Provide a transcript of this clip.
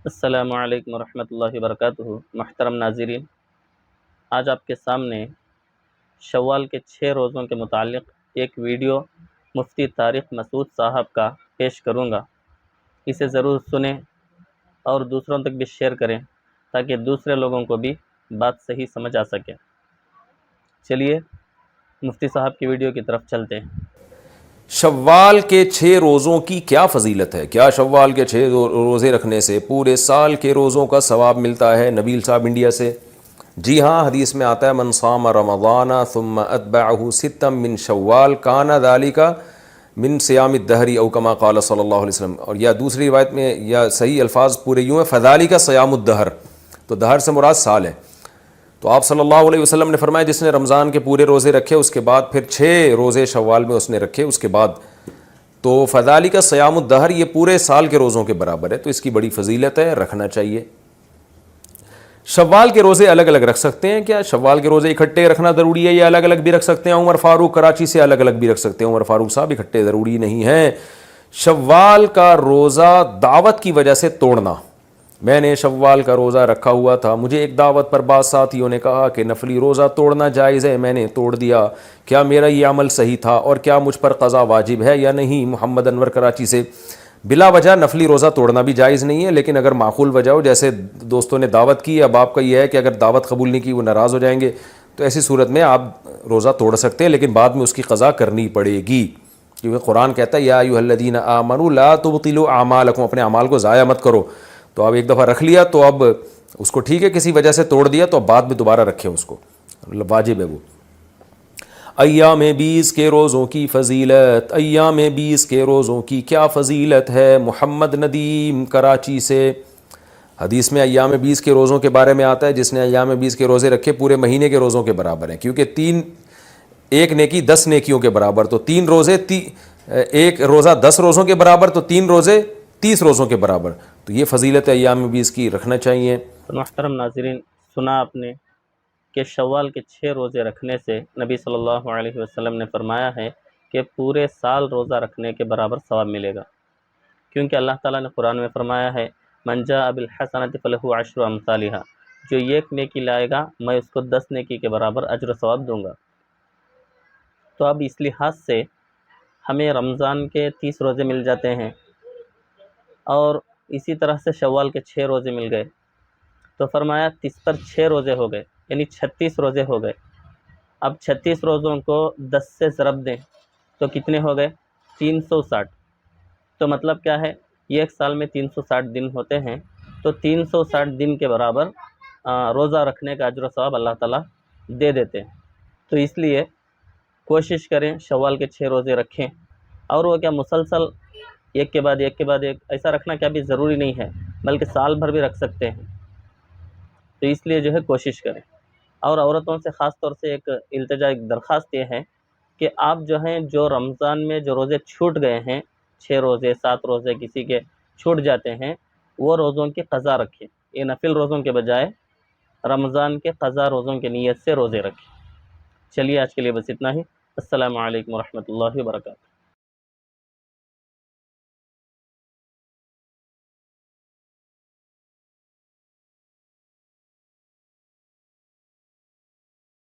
السلام علیکم ورحمۃ اللہ وبرکاتہ۔ محترم ناظرین، آج آپ کے سامنے شوال کے 6 روزوں کے متعلق ایک ویڈیو مفتی طارق مسعود صاحب کا پیش کروں گا۔ اسے ضرور سنیں اور دوسروں تک بھی شیئر کریں تاکہ دوسرے لوگوں کو بھی بات صحیح سمجھ آ سکے۔ چلیے مفتی صاحب کی ویڈیو کی طرف چلتے ہیں۔ شوال کے 6 روزوں کی کیا فضیلت ہے؟ کیا شوال کے 6 روزے رکھنے سے پورے سال کے روزوں کا ثواب ملتا ہے؟ نبیل صاحب انڈیا سے۔ جی ہاں، حدیث میں آتا ہے من صام رمضان ثم اتبعہ ستا من شوال کان ذلک من صیام الدہر او کما قال صلی اللہ علیہ وسلم۔ اور یا دوسری روایت میں یا صحیح الفاظ پورے یوں ہیں فذلک صیام الدہر، تو دہر سے مراد سال ہے۔ تو آپ صلی اللہ علیہ وسلم نے فرمایا جس نے رمضان کے پورے روزے رکھے اس کے بعد پھر 6 روزے شوال میں اس نے رکھے اس کے بعد، تو فذالک صیام الدہر، یہ پورے سال کے روزوں کے برابر ہے، تو اس کی بڑی فضیلت ہے، رکھنا چاہیے۔ شوال کے روزے الگ الگ رکھ سکتے ہیں کیا؟ شوال کے روزے اکٹھے رکھنا ضروری ہے یا الگ الگ بھی رکھ سکتے ہیں؟ عمر فاروق کراچی سے الگ الگ بھی رکھ سکتے ہیں۔ عمر فاروق صاحب اکٹھے ضروری نہیں ہیں۔ شوال کا روزہ دعوت کی وجہ سے توڑنا، میں نے شوال کا روزہ رکھا ہوا تھا، مجھے ایک دعوت پر بعض ساتھیوں نے کہا کہ نفلی روزہ توڑنا جائز ہے، میں نے توڑ دیا، کیا میرا یہ عمل صحیح تھا اور کیا مجھ پر قضا واجب ہے یا نہیں؟ محمد انور کراچی سے۔ بلا وجہ نفلی روزہ توڑنا بھی جائز نہیں ہے، لیکن اگر معقول وجہ ہو، جیسے دوستوں نے دعوت کی، اب آپ کا یہ ہے کہ اگر دعوت قبول نہیں کی وہ ناراض ہو جائیں گے، تو ایسی صورت میں آپ روزہ توڑ سکتے ہیں، لیکن بعد میں اس کی قضا کرنی پڑے گی، کیونکہ قرآن کہتا ہے یا ایھا الذین آمنوا لا تبطلوا اعمالکم، اپنے اعمال کو ضائع مت کرو۔ تو اب ایک دفعہ رکھ لیا تو اب اس کو ٹھیک ہے، کسی وجہ سے توڑ دیا تو اب بعد میں دوبارہ رکھیں اس کو، واجب ہے وہ۔ ایام 20 کے روزوں کی فضیلت، ایام 20 کے روزوں کی کیا فضیلت ہے؟ محمد ندیم کراچی سے۔ حدیث میں ایام 20 کے روزوں کے بارے میں آتا ہے جس نے ایام 20 کے روزے رکھے پورے مہینے کے روزوں کے برابر ہیں، کیونکہ ایک نیکی 10 نیکیوں کے برابر، تو 3 روزے ایک روزہ 10 روزوں کے برابر، تو 3 روزے 30 روزوں کے برابر، تو یہ فضیلت ایام 20 کی، رکھنا چاہیے۔ تو محترم ناظرین، سنا آپ نے کہ شوال کے 6 روزے رکھنے سے نبی صلی اللہ علیہ وسلم نے فرمایا ہے کہ پورے سال روزہ رکھنے کے برابر ثواب ملے گا، کیونکہ اللہ تعالیٰ نے قرآن میں فرمایا ہے من جاء بالحسنۃ فلہ عشر امثالھا، جو ایک نیکی لائے گا میں اس کو 10 نیکی کے برابر اجر و ثواب دوں گا۔ تو اب اس لحاظ سے ہمیں رمضان کے 30 روزے مل جاتے ہیں اور اسی طرح سے شوال کے 6 روزے مل گئے، تو فرمایا 30 پر 6 روزے ہو گئے، یعنی 36 روزے ہو گئے۔ اب 36 روزوں کو 10 سے ضرب دیں تو کتنے ہو گئے؟ 360۔ تو مطلب کیا ہے؟ یہ ایک سال میں 360 دن ہوتے ہیں، تو 360 دن کے برابر روزہ رکھنے کا اجر و ثواب اللہ تعالیٰ دے دیتے ہیں۔ تو اس لیے کوشش کریں شوال کے 6 روزے رکھیں، اور وہ کیا مسلسل ایک کے بعد ایک کے بعد ایک ایسا رکھنا کیا بھی ضروری نہیں ہے، بلکہ سال بھر بھی رکھ سکتے ہیں۔ تو اس لیے جو ہے کوشش کریں۔ اور عورتوں سے خاص طور سے ایک التجا، ایک درخواست یہ ہے کہ آپ جو ہیں جو رمضان میں جو روزے چھوٹ گئے ہیں، 6 روزے 7 روزے کسی کے چھوٹ جاتے ہیں، وہ روزوں کی قضا رکھیں، یہ نفل روزوں کے بجائے رمضان کے قضا روزوں کی نیت سے روزے رکھیں۔ چلیے آج کے لیے بس اتنا ہی۔ السلام علیکم ورحمۃ اللہ وبرکاتہ۔